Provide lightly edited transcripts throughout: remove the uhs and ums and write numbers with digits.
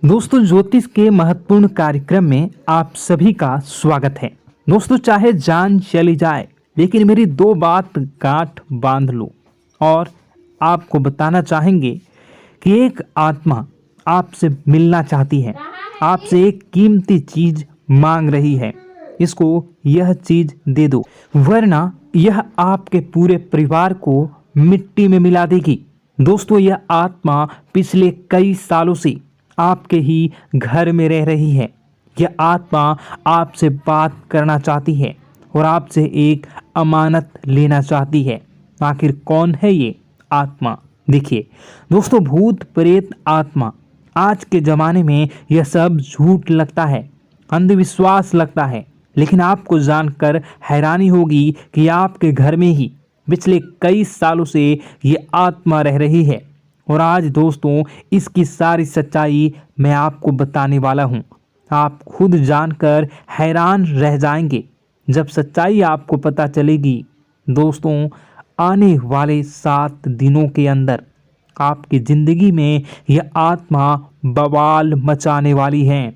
दोस्तों, ज्योतिष के महत्वपूर्ण कार्यक्रम में आप सभी का स्वागत है। दोस्तों, चाहे जान चली जाए लेकिन मेरी दो बात गांठ बांध लो। और आपको बताना चाहेंगे कि एक आत्मा आपसे मिलना चाहती है, आपसे एक कीमती चीज मांग रही है। इसको यह चीज दे दो, वरना यह आपके पूरे परिवार को मिट्टी में मिला देगी। दोस्तों, यह आत्मा पिछले कई सालों से आपके ही घर में रह रही है। यह आत्मा आपसे बात करना चाहती है और आपसे एक अमानत लेना चाहती है। आखिर कौन है ये आत्मा? देखिए दोस्तों, भूत प्रेत आत्मा, आज के ज़माने में यह सब झूठ लगता है, अंधविश्वास लगता है, लेकिन आपको जानकर हैरानी होगी कि आपके घर में ही पिछले कई सालों से ये आत्मा रह रही है। और आज दोस्तों, इसकी सारी सच्चाई मैं आपको बताने वाला हूँ। आप खुद जानकर हैरान रह जाएंगे जब सच्चाई आपको पता चलेगी। दोस्तों, आने वाले 7 दिनों के अंदर आपकी ज़िंदगी में यह आत्मा बवाल मचाने वाली है।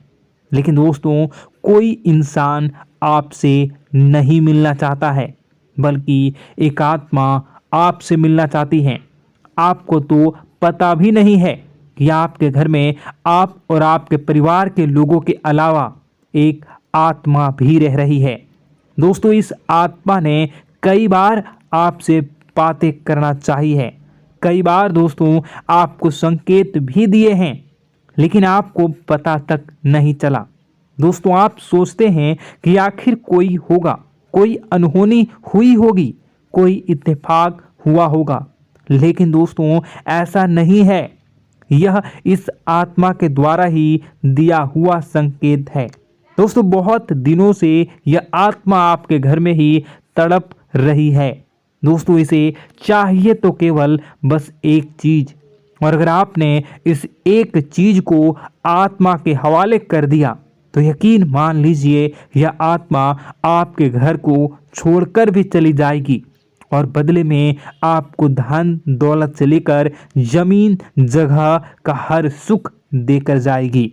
लेकिन दोस्तों, कोई इंसान आपसे नहीं मिलना चाहता है, बल्कि एक आत्मा आपसे मिलना चाहती है। आपको तो पता भी नहीं है कि आपके घर में आप और आपके परिवार के लोगों के अलावा एक आत्मा भी रह रही है। दोस्तों, इस आत्मा ने कई बार आपसे बातें करना चाहिए है, कई बार दोस्तों आपको संकेत भी दिए हैं, लेकिन आपको पता तक नहीं चला। दोस्तों, आप सोचते हैं कि आखिर कोई होगा, कोई अनहोनी हुई होगी, कोई इत्तेफाक हुआ होगा, लेकिन दोस्तों ऐसा नहीं है। यह इस आत्मा के द्वारा ही दिया हुआ संकेत है। दोस्तों, बहुत दिनों से यह आत्मा आपके घर में ही तड़प रही है। दोस्तों, इसे चाहिए तो केवल बस एक चीज, और अगर आपने इस एक चीज को आत्मा के हवाले कर दिया तो यकीन मान लीजिए यह आत्मा आपके घर को छोड़कर भी चली जाएगी और बदले में आपको धन दौलत से लेकर जमीन जगह का हर सुख देकर जाएगी।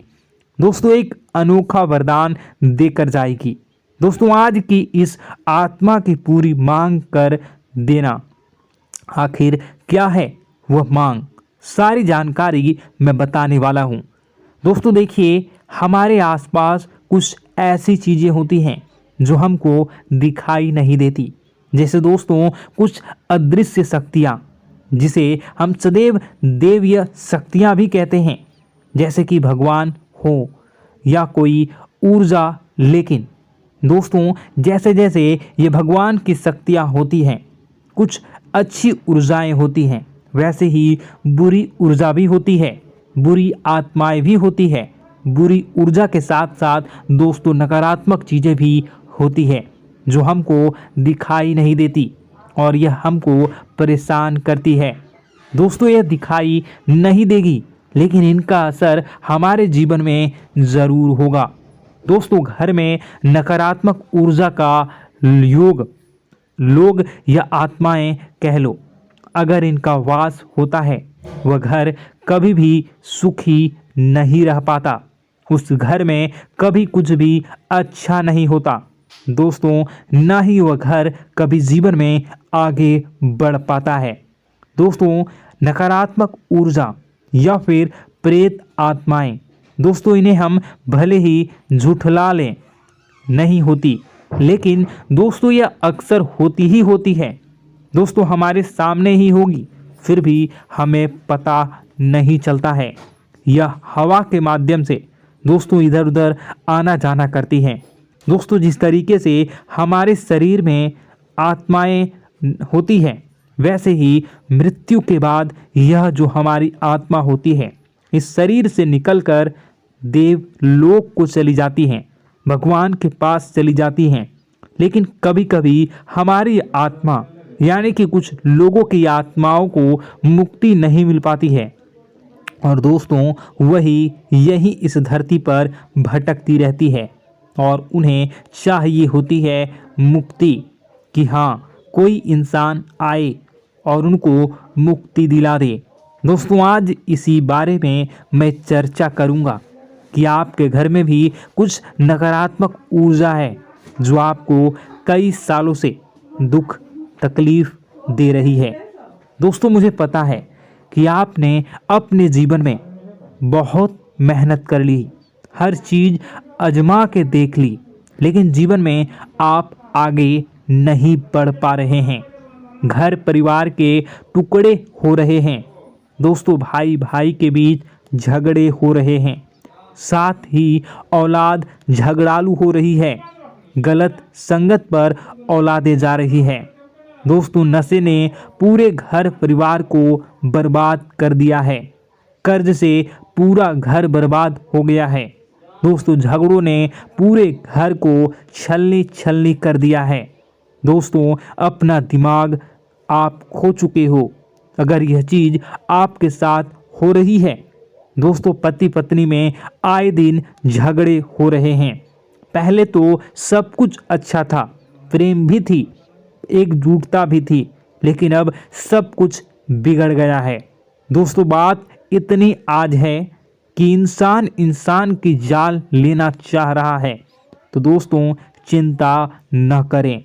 दोस्तों, एक अनोखा वरदान देकर जाएगी। दोस्तों, आज की इस आत्मा की पूरी मांग कर देना। आखिर क्या है वह मांग? सारी जानकारी मैं बताने वाला हूँ। दोस्तों देखिए, हमारे आसपास कुछ ऐसी चीज़ें होती हैं जो हमको दिखाई नहीं देती, जैसे दोस्तों कुछ अदृश्य शक्तियाँ, जिसे हम सदैव देवीय शक्तियाँ भी कहते हैं, जैसे कि भगवान हो या कोई ऊर्जा। लेकिन दोस्तों, जैसे जैसे ये भगवान की शक्तियाँ होती हैं, कुछ अच्छी ऊर्जाएं होती हैं, वैसे ही बुरी ऊर्जा भी होती है, बुरी आत्माएं भी होती है। बुरी ऊर्जा के साथ साथ दोस्तों नकारात्मक चीज़ें भी होती है जो हमको दिखाई नहीं देती और यह हमको परेशान करती है। दोस्तों, यह दिखाई नहीं देगी, लेकिन इनका असर हमारे जीवन में ज़रूर होगा। दोस्तों, घर में नकारात्मक ऊर्जा का योग, लोग या आत्माएं कह लो, अगर इनका वास होता है, वह घर कभी भी सुखी नहीं रह पाता। उस घर में कभी कुछ भी अच्छा नहीं होता। दोस्तों, ना ही वह घर कभी जीवन में आगे बढ़ पाता है। दोस्तों, नकारात्मक ऊर्जा या फिर प्रेत आत्माएं, दोस्तों इन्हें हम भले ही झुठला लें नहीं होती, लेकिन दोस्तों यह अक्सर होती ही होती है। दोस्तों, हमारे सामने ही होगी, फिर भी हमें पता नहीं चलता है। यह हवा के माध्यम से दोस्तों इधर उधर आना जाना करती हैं। दोस्तों, जिस तरीके से हमारे शरीर में आत्माएं होती हैं, वैसे ही मृत्यु के बाद यह जो हमारी आत्मा होती है, इस शरीर से निकलकर देवलोक को चली जाती हैं, भगवान के पास चली जाती हैं। लेकिन कभी कभी हमारी आत्मा यानी कि कुछ लोगों की आत्माओं को मुक्ति नहीं मिल पाती है, और दोस्तों वही यही इस धरती पर भटकती रहती है और उन्हें चाहिए होती है मुक्ति, कि हाँ कोई इंसान आए और उनको मुक्ति दिला दे। दोस्तों, आज इसी बारे में मैं चर्चा करूँगा कि आपके घर में भी कुछ नकारात्मक ऊर्जा है जो आपको कई सालों से दुख तकलीफ दे रही है। दोस्तों, मुझे पता है कि आपने अपने जीवन में बहुत मेहनत कर ली, हर चीज़ आजमा के देख ली, लेकिन जीवन में आप आगे नहीं बढ़ पा रहे हैं। घर परिवार के टुकड़े हो रहे हैं। दोस्तों, भाई भाई के बीच झगड़े हो रहे हैं। साथ ही औलाद झगड़ालू हो रही है। गलत संगत पर औलादें जा रही है। दोस्तों, नशे ने पूरे घर परिवार को बर्बाद कर दिया है। कर्ज से पूरा घर बर्बाद हो गया है। दोस्तों, झगड़ों ने पूरे घर को छलनी छलनी कर दिया है। दोस्तों, अपना दिमाग आप खो चुके हो अगर यह चीज़ आपके साथ हो रही है। दोस्तों, पति पत्नी में आए दिन झगड़े हो रहे हैं। पहले तो सब कुछ अच्छा था, प्रेम भी थी, एकजुटता भी थी, लेकिन अब सब कुछ बिगड़ गया है। दोस्तों, बात इतनी आज है कि इंसान इंसान की जान लेना चाह रहा है। तो दोस्तों, चिंता न करें।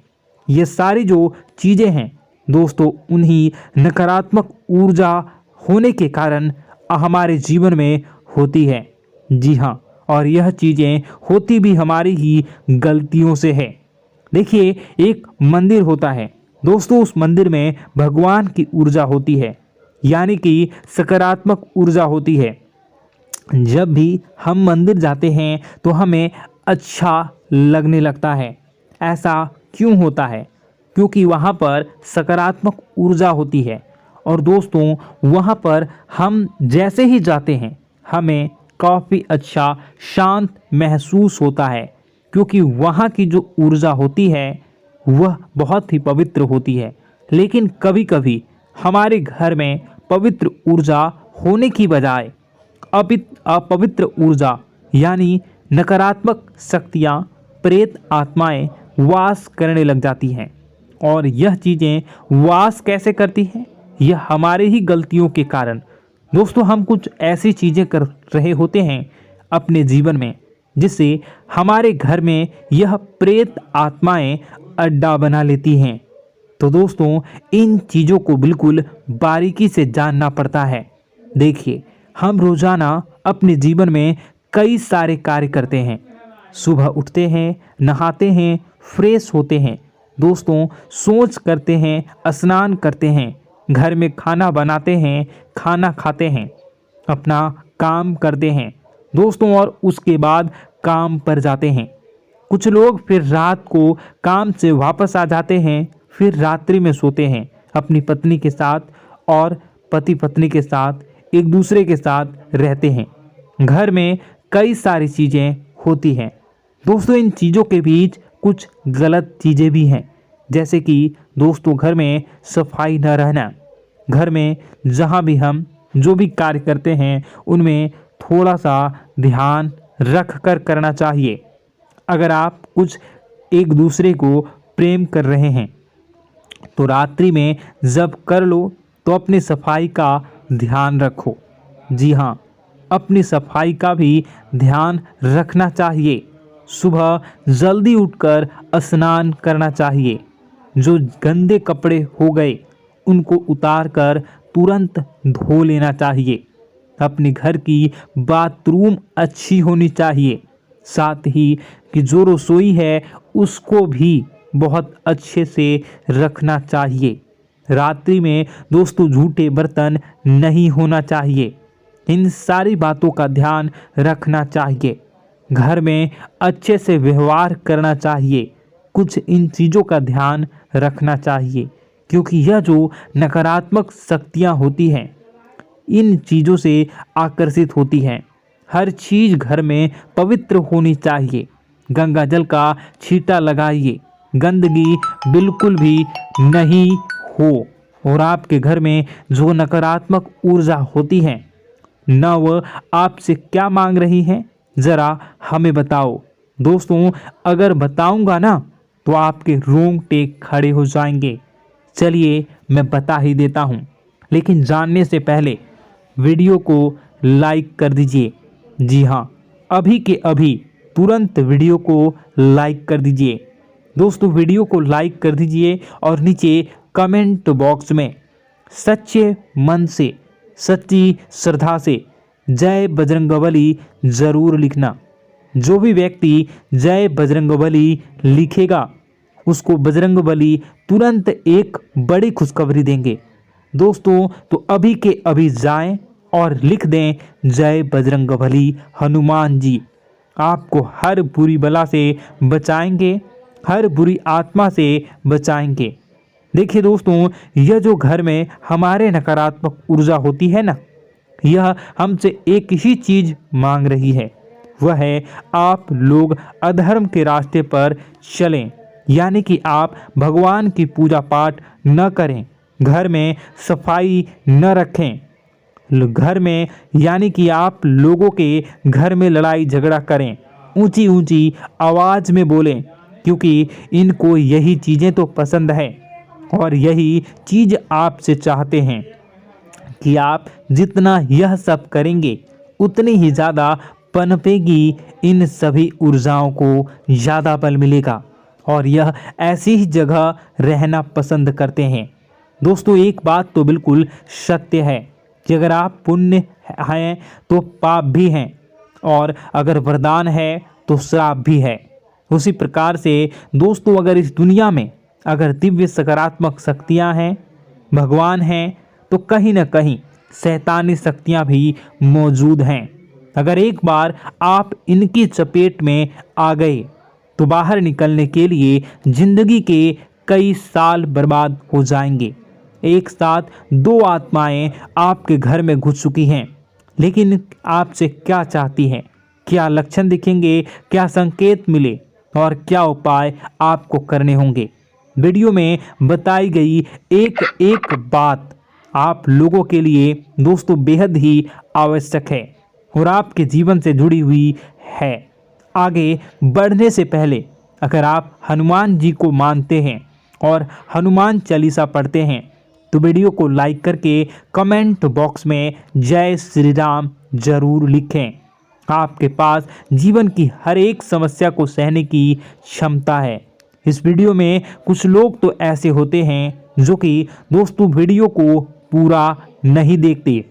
ये सारी जो चीज़ें हैं दोस्तों, उन्हीं नकारात्मक ऊर्जा होने के कारण हमारे जीवन में होती है। जी हाँ, और यह चीज़ें होती भी हमारी ही गलतियों से है। देखिए, एक मंदिर होता है दोस्तों, उस मंदिर में भगवान की ऊर्जा होती है, यानी कि सकारात्मक ऊर्जा होती है। जब भी हम मंदिर जाते हैं तो हमें अच्छा लगने लगता है। ऐसा क्यों होता है? क्योंकि वहाँ पर सकारात्मक ऊर्जा होती है। और दोस्तों, वहाँ पर हम जैसे ही जाते हैं हमें काफ़ी अच्छा शांत महसूस होता है, क्योंकि वहाँ की जो ऊर्जा होती है वह बहुत ही पवित्र होती है। लेकिन कभी कभी हमारे घर में पवित्र ऊर्जा होने की बजाय अपवित्र ऊर्जा यानी नकारात्मक शक्तियाँ, प्रेत आत्माएं वास करने लग जाती हैं। और यह चीज़ें वास कैसे करती हैं? यह हमारे ही गलतियों के कारण। दोस्तों, हम कुछ ऐसी चीज़ें कर रहे होते हैं अपने जीवन में जिससे हमारे घर में यह प्रेत आत्माएं अड्डा बना लेती हैं। तो दोस्तों, इन चीज़ों को बिल्कुल बारीकी से जानना पड़ता है। देखिए, हम रोज़ाना अपने जीवन में कई सारे कार्य करते हैं। सुबह उठते हैं, नहाते हैं, फ्रेश होते हैं। दोस्तों, सोच करते हैं, स्नान करते हैं, घर में खाना बनाते हैं, खाना खाते हैं, अपना काम करते हैं दोस्तों, और उसके बाद काम पर जाते हैं। कुछ लोग फिर रात को काम से वापस आ जाते हैं, फिर रात्रि में सोते हैं अपनी पत्नी के साथ, और पति पत्नी के साथ एक दूसरे के साथ रहते हैं। घर में कई सारी चीज़ें होती हैं दोस्तों। इन चीज़ों के बीच कुछ गलत चीज़ें भी हैं, जैसे कि दोस्तों, घर में सफाई न रहना। घर में जहाँ भी हम जो भी कार्य करते हैं उनमें थोड़ा सा ध्यान रख कर करना चाहिए। अगर आप कुछ एक दूसरे को प्रेम कर रहे हैं तो रात्रि में जब कर लो तो अपनी सफाई का ध्यान रखो। जी हाँ, अपनी सफाई का भी ध्यान रखना चाहिए। सुबह जल्दी उठकर स्नान करना चाहिए। जो गंदे कपड़े हो गए उनको उतार कर तुरंत धो लेना चाहिए। अपने घर की बाथरूम अच्छी होनी चाहिए। साथ ही कि जो रसोई है उसको भी बहुत अच्छे से रखना चाहिए। रात्रि में दोस्तों, झूठे बर्तन नहीं होना चाहिए। इन सारी बातों का ध्यान रखना चाहिए। घर में अच्छे से व्यवहार करना चाहिए। कुछ इन चीज़ों का ध्यान रखना चाहिए, क्योंकि यह जो नकारात्मक शक्तियाँ होती हैं इन चीज़ों से आकर्षित होती हैं। हर चीज़ घर में पवित्र होनी चाहिए। गंगा जल का छींटा लगाइए, गंदगी बिल्कुल भी नहीं हो। और आपके घर में जो नकारात्मक ऊर्जा होती है न वह आपसे क्या मांग रही है, ज़रा हमें बताओ। दोस्तों, अगर बताऊंगा ना तो आपके रोंगटे खड़े हो जाएंगे। चलिए मैं बता ही देता हूँ, लेकिन जानने से पहले वीडियो को लाइक कर दीजिए। जी हाँ, अभी के अभी तुरंत वीडियो को लाइक कर दीजिए। दोस्तों वीडियो को लाइक कर दीजिए और नीचे कमेंट बॉक्स में सच्चे मन से, सच्ची श्रद्धा से जय बजरंगबली ज़रूर लिखना। जो भी व्यक्ति जय बजरंगबली लिखेगा उसको बजरंगबली तुरंत एक बड़ी खुशखबरी देंगे। दोस्तों तो अभी के अभी जाएं और लिख दें जय बजरंगबली हनुमान जी, आपको हर बुरी बला से बचाएंगे, हर बुरी आत्मा से बचाएंगे। देखिए दोस्तों, यह जो घर में हमारे नकारात्मक ऊर्जा होती है ना, यह हमसे एक ही चीज़ मांग रही है, वह है आप लोग अधर्म के रास्ते पर चलें, यानी कि आप भगवान की पूजा पाठ न करें, घर में सफाई न रखें, घर में यानी कि आप लोगों के घर में लड़ाई झगड़ा करें, ऊंची ऊंची आवाज़ में बोलें, क्योंकि इनको यही चीज़ें तो पसंद है और यही चीज़ आपसे चाहते हैं कि आप जितना यह सब करेंगे उतनी ही ज़्यादा पनपेगी इन सभी ऊर्जाओं को ज़्यादा बल मिलेगा और यह ऐसी ही जगह रहना पसंद करते हैं। दोस्तों एक बात तो बिल्कुल सत्य है कि अगर आप पुण्य हैं तो पाप भी हैं और अगर वरदान है तो श्राप भी है। उसी प्रकार से दोस्तों अगर इस दुनिया में अगर दिव्य सकारात्मक शक्तियां हैं, भगवान हैं, तो कहीं ना कहीं शैतानी शक्तियां भी मौजूद हैं। अगर एक बार आप इनकी चपेट में आ गए तो बाहर निकलने के लिए जिंदगी के कई साल बर्बाद हो जाएंगे। एक साथ दो आत्माएं आपके घर में घुस चुकी हैं, लेकिन आपसे क्या चाहती हैं, क्या लक्षण दिखेंगे, क्या संकेत मिले और क्या उपाय आपको करने होंगे। वीडियो में बताई गई एक एक बात आप लोगों के लिए दोस्तों बेहद ही आवश्यक है और आपके जीवन से जुड़ी हुई है। आगे बढ़ने से पहले अगर आप हनुमान जी को मानते हैं और हनुमान चालीसा पढ़ते हैं तो वीडियो को लाइक करके कमेंट बॉक्स में जय श्री राम जरूर लिखें। आपके पास जीवन की हर एक समस्या को सहने की क्षमता है। इस वीडियो में कुछ लोग तो ऐसे होते हैं जो कि दोस्तों वीडियो को पूरा नहीं देखते,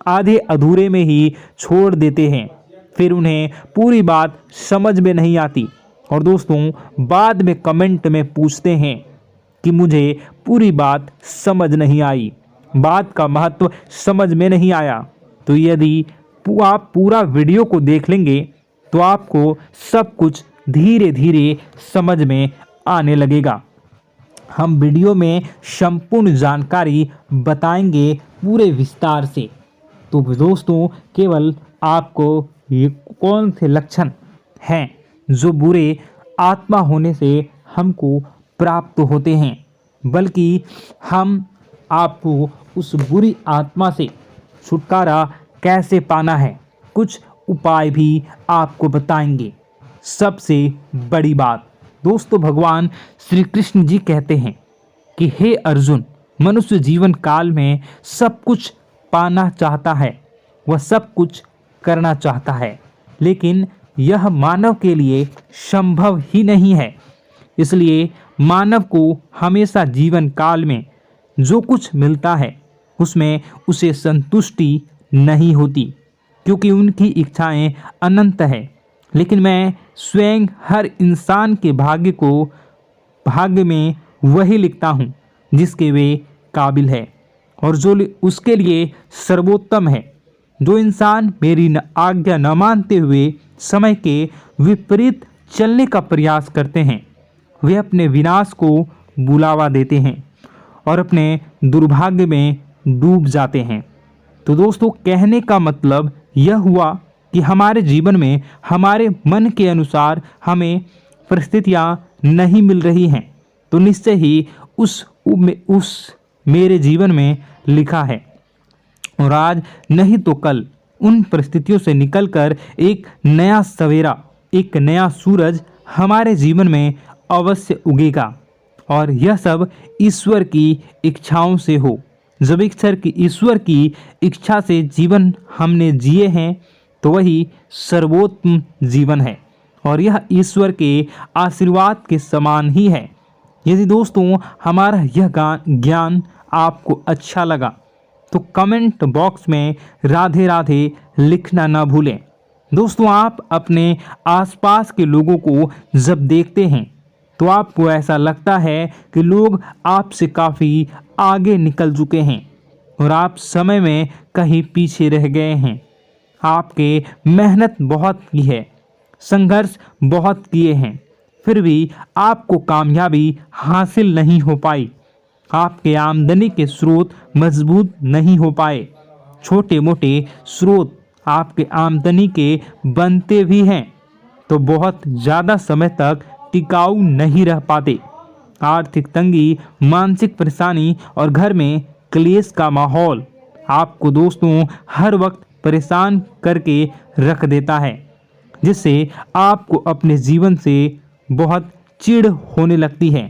आधे अधूरे में ही छोड़ देते हैं, फिर उन्हें पूरी बात समझ में नहीं आती और दोस्तों बाद में कमेंट में पूछते हैं कि मुझे पूरी बात समझ नहीं आई, बात का महत्व समझ में नहीं आया। तो यदि आप पूरा वीडियो को देख लेंगे तो आपको सब कुछ धीरे धीरे समझ में आने लगेगा। हम वीडियो में संपूर्ण जानकारी बताएंगे पूरे विस्तार से। तो दोस्तों केवल आपको ये कौन से लक्षण हैं जो बुरे आत्मा होने से हमको प्राप्त होते हैं, बल्कि हम आपको उस बुरी आत्मा से छुटकारा कैसे पाना है, कुछ उपाय भी आपको बताएंगे। सबसे बड़ी बात दोस्तों, भगवान श्री कृष्ण जी कहते हैं कि हे अर्जुन, मनुष्य जीवन काल में सब कुछ पाना चाहता है, वह सब कुछ करना चाहता है, लेकिन यह मानव के लिए संभव ही नहीं है। इसलिए मानव को हमेशा जीवन काल में जो कुछ मिलता है उसमें उसे संतुष्टि नहीं होती, क्योंकि उनकी इच्छाएं अनंत है। लेकिन मैं स्वयं हर इंसान के भाग्य में वही लिखता हूँ जिसके वे काबिल है और जो उसके लिए सर्वोत्तम है। जो इंसान मेरी आज्ञा न मानते हुए समय के विपरीत चलने का प्रयास करते हैं, वे अपने विनाश को बुलावा देते हैं और अपने दुर्भाग्य में डूब जाते हैं। तो दोस्तों कहने का मतलब यह हुआ कि हमारे जीवन में हमारे मन के अनुसार हमें परिस्थितियां नहीं मिल रही हैं, तो निश्चय ही उस मेरे जीवन में लिखा है और आज नहीं तो कल उन परिस्थितियों से निकलकर एक नया सवेरा, एक नया सूरज हमारे जीवन में अवश्य उगेगा और यह सब ईश्वर की इच्छाओं से हो। जब ईश्वर की इच्छा से जीवन हमने जिए हैं तो वही सर्वोत्तम जीवन है और यह ईश्वर के आशीर्वाद के समान ही है। यदि दोस्तों हमारा यह ज्ञान आपको अच्छा लगा तो कमेंट बॉक्स में राधे राधे लिखना ना भूलें। दोस्तों आप अपने आसपास के लोगों को जब देखते हैं तो आपको ऐसा लगता है कि लोग आपसे काफ़ी आगे निकल चुके हैं और आप समय में कहीं पीछे रह गए हैं। आपके मेहनत बहुत की है, संघर्ष बहुत किए हैं, फिर भी आपको कामयाबी हासिल नहीं हो पाई। आपके आमदनी के स्रोत मजबूत नहीं हो पाए। छोटे मोटे स्रोत आपके आमदनी के बनते भी हैं तो बहुत ज़्यादा समय तक टिकाऊ नहीं रह पाते। आर्थिक तंगी, मानसिक परेशानी और घर में क्लेश का माहौल आपको दोस्तों हर वक्त परेशान करके रख देता है, जिससे आपको अपने जीवन से बहुत चिढ़ होने लगती है।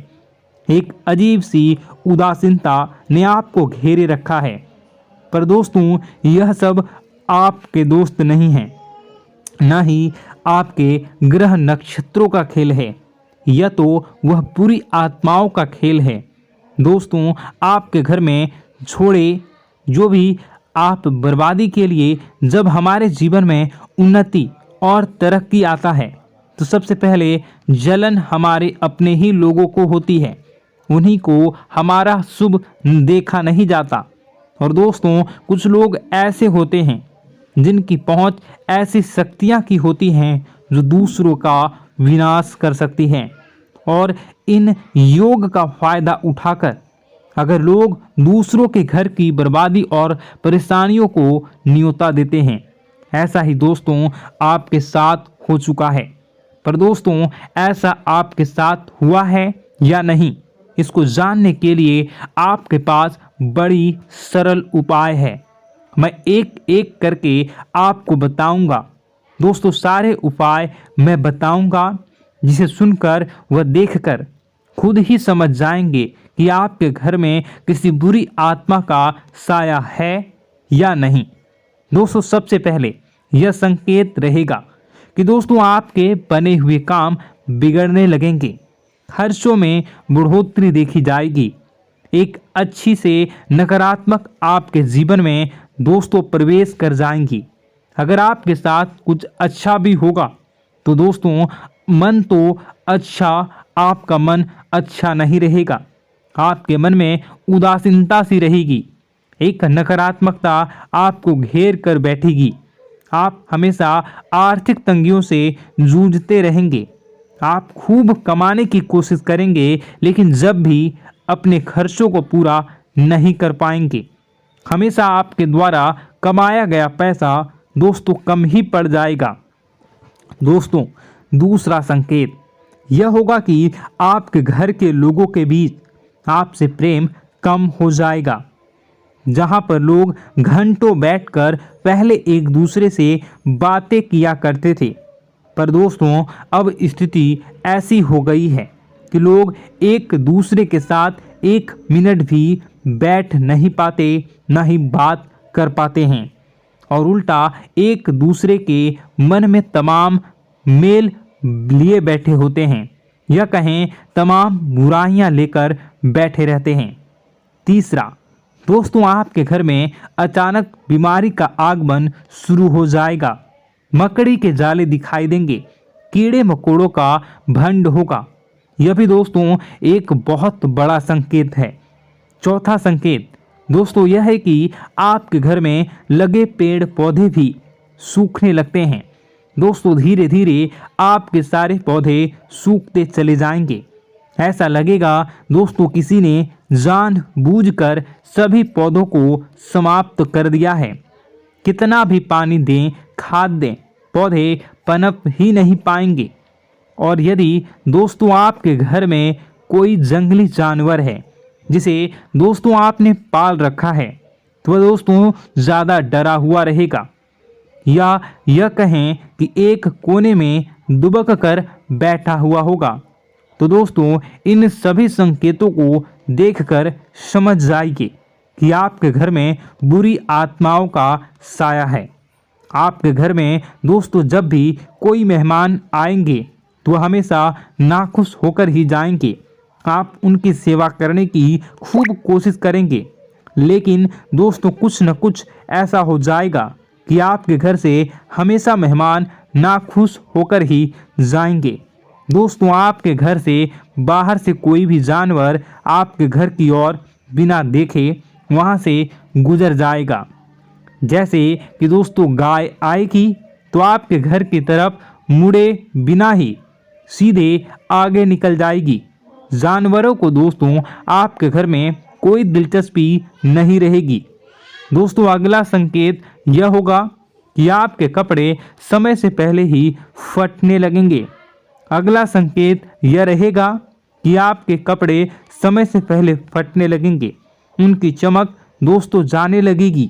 एक अजीब सी उदासीनता ने आपको घेरे रखा है। पर दोस्तों यह सब आपके दोस्त नहीं हैं, न ही आपके ग्रह नक्षत्रों का खेल है, यह तो वह बुरी आत्माओं का खेल है। दोस्तों आपके घर में छोड़े जो भी आप बर्बादी के लिए जब हमारे जीवन में उन्नति और तरक्की आता है तो सबसे पहले जलन हमारे अपने ही लोगों को होती है। उन्हीं को हमारा शुभ देखा नहीं जाता। और दोस्तों कुछ लोग ऐसे होते हैं जिनकी पहुंच ऐसी शक्तियां की होती हैं जो दूसरों का विनाश कर सकती हैं। और इन योग का फायदा उठाकर अगर लोग दूसरों के घर की बर्बादी और परेशानियों को न्योता देते हैं, ऐसा ही दोस्तों आपके साथ हो चुका है। पर दोस्तों ऐसा आपके साथ हुआ है या नहीं, इसको जानने के लिए आपके पास बड़ी सरल उपाय है। मैं एक एक करके आपको बताऊंगा। दोस्तों सारे उपाय मैं बताऊंगा, जिसे सुनकर व देखकर खुद ही समझ जाएंगे कि आपके घर में किसी बुरी आत्मा का साया है या नहीं। दोस्तों सबसे पहले यह संकेत रहेगा कि दोस्तों आपके बने हुए काम बिगड़ने लगेंगे, खर्चों में बढ़ोतरी देखी जाएगी, एक अच्छी से नकारात्मक आपके जीवन में दोस्तों प्रवेश कर जाएंगी। अगर आपके साथ कुछ अच्छा भी होगा तो दोस्तों मन तो अच्छा, आपका मन अच्छा नहीं रहेगा। आपके मन में उदासीनता सी रहेगी, एक नकारात्मकता आपको घेर कर बैठेगी। आप हमेशा आर्थिक तंगियों से जूझते रहेंगे। आप खूब कमाने की कोशिश करेंगे लेकिन जब भी अपने खर्चों को पूरा नहीं कर पाएंगे। हमेशा आपके द्वारा कमाया गया पैसा दोस्तों कम ही पड़ जाएगा। दोस्तों दूसरा संकेत यह होगा कि आपके घर के लोगों के बीच आपसे प्रेम कम हो जाएगा। जहां पर लोग घंटों बैठकर पहले एक दूसरे से बातें किया करते थे, पर दोस्तों अब स्थिति ऐसी हो गई है कि लोग एक दूसरे के साथ एक मिनट भी बैठ नहीं पाते, ना ही बात कर पाते हैं और उल्टा एक दूसरे के मन में तमाम मेल लिए बैठे होते हैं, या कहें तमाम बुराइयां लेकर बैठे रहते हैं। तीसरा दोस्तों आपके घर में अचानक बीमारी का आगमन शुरू हो जाएगा। मकड़ी के जाले दिखाई देंगे, कीड़े मकोड़ों का भंड होगा। यह भी दोस्तों एक बहुत बड़ा संकेत है। चौथा संकेत दोस्तों यह है कि आपके घर में लगे पेड़ पौधे भी सूखने लगते हैं। दोस्तों धीरे धीरे आपके सारे पौधे सूखते चले जाएंगे। ऐसा लगेगा दोस्तों किसी ने जानबूझकर सभी पौधों को समाप्त कर दिया है। कितना भी पानी दें, खाद दें, पौधे पनप ही नहीं पाएंगे। और यदि दोस्तों आपके घर में कोई जंगली जानवर है जिसे दोस्तों आपने पाल रखा है तो वह दोस्तों ज़्यादा डरा हुआ रहेगा, या यह कहें कि एक कोने में दुबक कर बैठा हुआ होगा, तो दोस्तों इन सभी संकेतों को देखकर समझ जाइए कि आपके घर में बुरी आत्माओं का साया है। आपके घर में दोस्तों जब भी कोई मेहमान आएंगे तो हमेशा नाखुश होकर ही जाएंगे। आप उनकी सेवा करने की खूब कोशिश करेंगे, लेकिन दोस्तों कुछ न कुछ ऐसा हो जाएगा कि आपके घर से हमेशा मेहमान नाखुश होकर ही जाएंगे। दोस्तों आपके घर से बाहर से कोई भी जानवर आपके घर की ओर बिना देखे वहां से गुजर जाएगा। जैसे कि दोस्तों गाय आएगी तो आपके घर की तरफ मुड़े बिना ही सीधे आगे निकल जाएगी। जानवरों को दोस्तों आपके घर में कोई दिलचस्पी नहीं रहेगी। दोस्तों अगला संकेत यह होगा कि आपके कपड़े समय से पहले ही फटने लगेंगे। अगला संकेत यह रहेगा कि आपके कपड़े समय से पहले फटने लगेंगे, उनकी चमक दोस्तों जाने लगेगी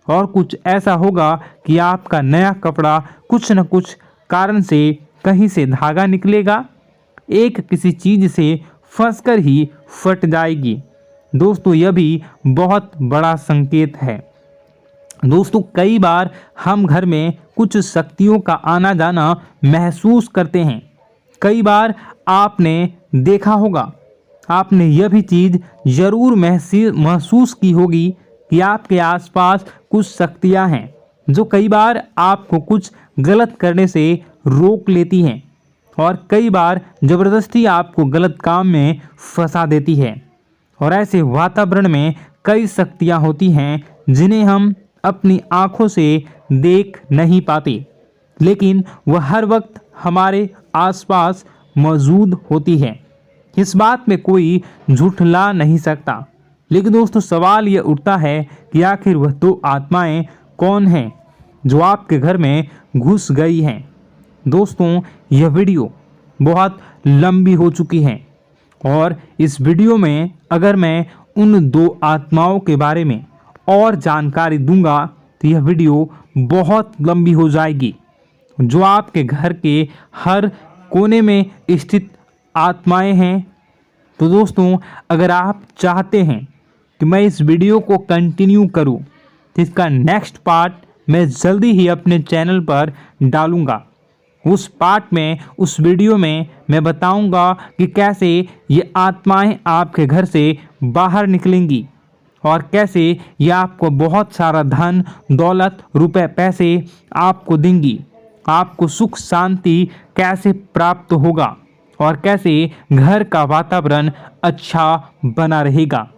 और कुछ ऐसा होगा कि आपका नया कपड़ा कुछ न कुछ कारण से कहीं से धागा निकलेगा, एक किसी चीज से फंसकर ही फट जाएगी। दोस्तों यह भी बहुत बड़ा संकेत है। दोस्तों कई बार हम घर में कुछ शक्तियों का आना जाना महसूस करते हैं। कई बार आपने देखा होगा, आपने यह भी चीज़ ज़रूर महसूस की होगी कि आपके आसपास कुछ शक्तियां हैं जो कई बार आपको कुछ गलत करने से रोक लेती हैं और कई बार ज़बरदस्ती आपको गलत काम में फंसा देती है। और ऐसे वातावरण में कई शक्तियां होती हैं जिन्हें हम अपनी आँखों से देख नहीं पाते, लेकिन वह हर वक्त हमारे आसपास मौजूद होती है। इस बात में कोई झूठला नहीं सकता। लेकिन दोस्तों सवाल यह उठता है कि आखिर वह दो आत्माएं कौन हैं जो आपके घर में घुस गई हैं। दोस्तों यह वीडियो बहुत लंबी हो चुकी है और इस वीडियो में अगर मैं उन दो आत्माओं के बारे में और जानकारी दूंगा तो यह वीडियो बहुत लंबी हो जाएगी। जो आपके घर के हर कोने में स्थित आत्माएं हैं। तो दोस्तों अगर आप चाहते हैं कि मैं इस वीडियो को कंटिन्यू करूं तो इसका नेक्स्ट पार्ट मैं जल्दी ही अपने चैनल पर डालूंगा। उस पार्ट में, उस वीडियो में मैं बताऊंगा कि कैसे ये आत्माएं आपके घर से बाहर निकलेंगी और कैसे ये आपको बहुत सारा धन दौलत रुपए पैसे आपको देंगी, आपको सुख शांति कैसे प्राप्त होगा और कैसे घर का वातावरण अच्छा बना रहेगा।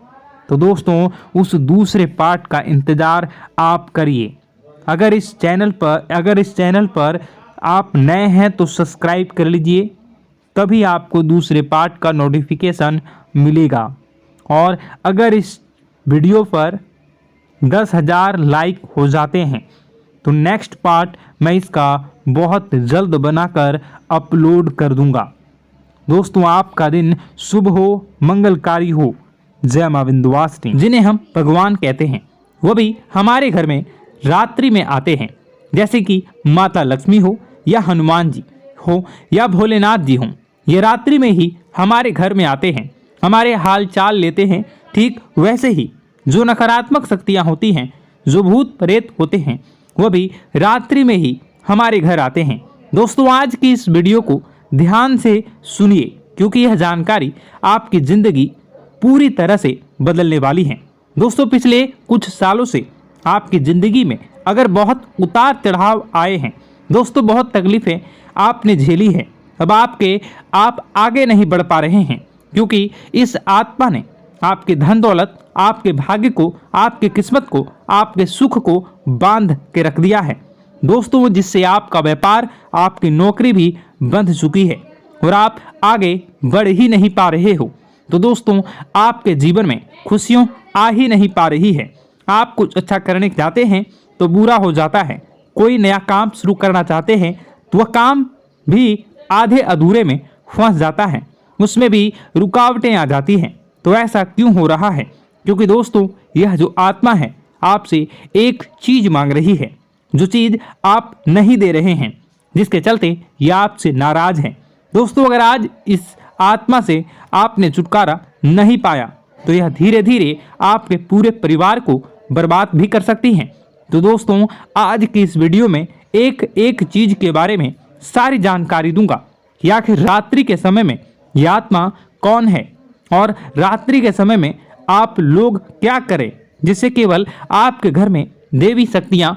तो दोस्तों उस दूसरे पार्ट का इंतज़ार आप करिए। अगर इस चैनल पर आप नए हैं तो सब्सक्राइब कर लीजिए, तभी आपको दूसरे पार्ट का नोटिफिकेशन मिलेगा। और अगर इस वीडियो पर 10,000 लाइक हो जाते हैं तो नेक्स्ट पार्ट मैं इसका बहुत जल्द बनाकर अपलोड कर दूंगा। दोस्तों आपका दिन शुभ हो, मंगलकारी हो। जय मां विंध्यवासिनी, जिन्हें हम भगवान कहते हैं, वो भी हमारे घर में रात्रि में आते हैं। जैसे कि माता लक्ष्मी हो या हनुमान जी हो या भोलेनाथ जी हों, ये रात्रि में ही हमारे घर में आते हैं, हमारे हाल चाल लेते हैं। ठीक वैसे ही जो नकारात्मक शक्तियाँ होती हैं, जो भूत प्रेत होते हैं, वह भी रात्रि में ही हमारे घर आते हैं। दोस्तों आज की इस वीडियो को ध्यान से सुनिए, क्योंकि यह जानकारी आपकी ज़िंदगी पूरी तरह से बदलने वाली है। दोस्तों पिछले कुछ सालों से आपकी ज़िंदगी में अगर बहुत उतार चढ़ाव आए हैं, दोस्तों बहुत तकलीफ़ें आपने झेली है, अब आप आगे नहीं बढ़ पा रहे हैं, क्योंकि इस आत्मा ने आपके धन दौलत, आपके भाग्य को, आपकी किस्मत को, आपके सुख को बांध के रख दिया है। दोस्तों जिससे आपका व्यापार, आपकी नौकरी भी बंध चुकी है और आप आगे बढ़ ही नहीं पा रहे हो। तो दोस्तों आपके जीवन में खुशियाँ आ ही नहीं पा रही है। आप कुछ अच्छा करने जाते हैं तो बुरा हो जाता है। कोई नया काम शुरू करना चाहते हैं तो वह काम भी आधे अधूरे में फंस जाता है, उसमें भी रुकावटें आ जाती हैं। तो ऐसा क्यों हो रहा है? क्योंकि दोस्तों यह जो आत्मा है आपसे एक चीज़ मांग रही है, जो चीज़ आप नहीं दे रहे हैं, जिसके चलते यह आपसे नाराज है। दोस्तों अगर आज इस आत्मा से आपने छुटकारा नहीं पाया तो यह धीरे धीरे आपके पूरे परिवार को बर्बाद भी कर सकती हैं। तो दोस्तों आज की इस वीडियो में एक एक चीज के बारे में सारी जानकारी दूंगा कि आखिर रात्रि के समय में ये आत्मा कौन है और रात्रि के समय में आप लोग क्या करें जिससे केवल आपके घर में देवी शक्तियां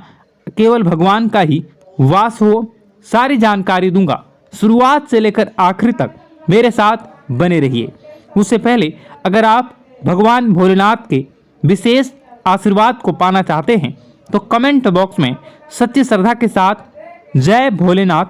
केवल भगवान का ही वास हो। सारी जानकारी दूंगा, शुरुआत से लेकर आखिर तक मेरे साथ बने रहिए। उससे पहले अगर आप भगवान भोलेनाथ के विशेष आशीर्वाद को पाना चाहते हैं तो कमेंट बॉक्स में सच्ची श्रद्धा के साथ जय भोलेनाथ,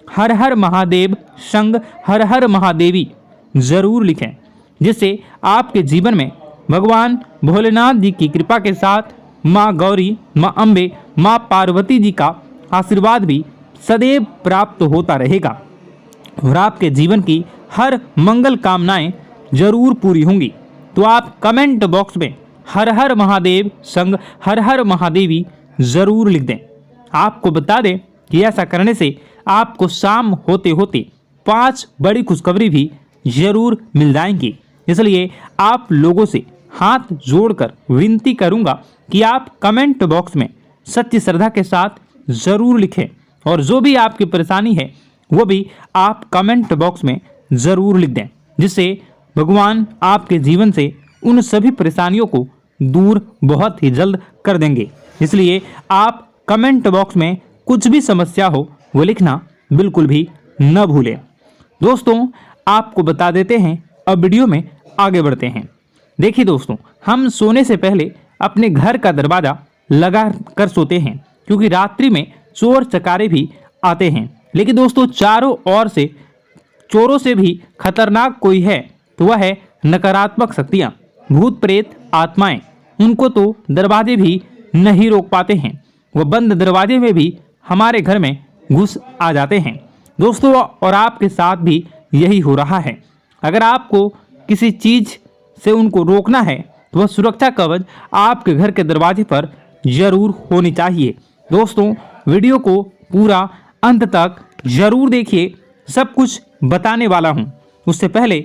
हर हर महादेव, संग हर हर महादेवी जरूर लिखें, जिससे आपके जीवन में भगवान भोलेनाथ जी की कृपा के साथ माँ गौरी, माँ अम्बे, माँ पार्वती जी का आशीर्वाद भी सदैव प्राप्त होता रहेगा और आपके जीवन की हर मंगल कामनाएं जरूर पूरी होंगी। तो आप कमेंट बॉक्स में हर हर महादेव संग हर हर महादेवी जरूर लिख दें। आपको बता दें कि ऐसा करने से आपको शाम होते होते 5 बड़ी खुशखबरी भी जरूर मिल जाएंगी। इसलिए आप लोगों से हाथ जोड़कर विनती करूंगा कि आप कमेंट बॉक्स में सच्ची श्रद्धा के साथ जरूर लिखें और जो भी आपकी परेशानी है वो भी आप कमेंट बॉक्स में जरूर लिख दें, जिससे भगवान आपके जीवन से उन सभी परेशानियों को दूर बहुत ही जल्द कर देंगे। इसलिए आप कमेंट बॉक्स में कुछ भी समस्या हो वो लिखना बिल्कुल भी न भूलें। दोस्तों आपको बता देते हैं, अब वीडियो में आगे बढ़ते हैं। देखिए दोस्तों, हम सोने से पहले अपने घर का दरवाज़ा लगा कर सोते हैं क्योंकि रात्रि में चोर चकारे भी आते हैं। लेकिन दोस्तों चारों ओर से चोरों से भी खतरनाक कोई है तो वह है नकारात्मक शक्तियाँ, भूत प्रेत, आत्माएं। उनको तो दरवाजे भी नहीं रोक पाते हैं, वो बंद दरवाजे में भी हमारे घर में घुस आ जाते हैं दोस्तों। और आपके साथ भी यही हो रहा है। अगर आपको किसी चीज़ से उनको रोकना है तो वह सुरक्षा कवच आपके घर के दरवाजे पर जरूर होनी चाहिए। दोस्तों वीडियो को पूरा अंत तक जरूर देखिए, सब कुछ बताने वाला हूं। उससे पहले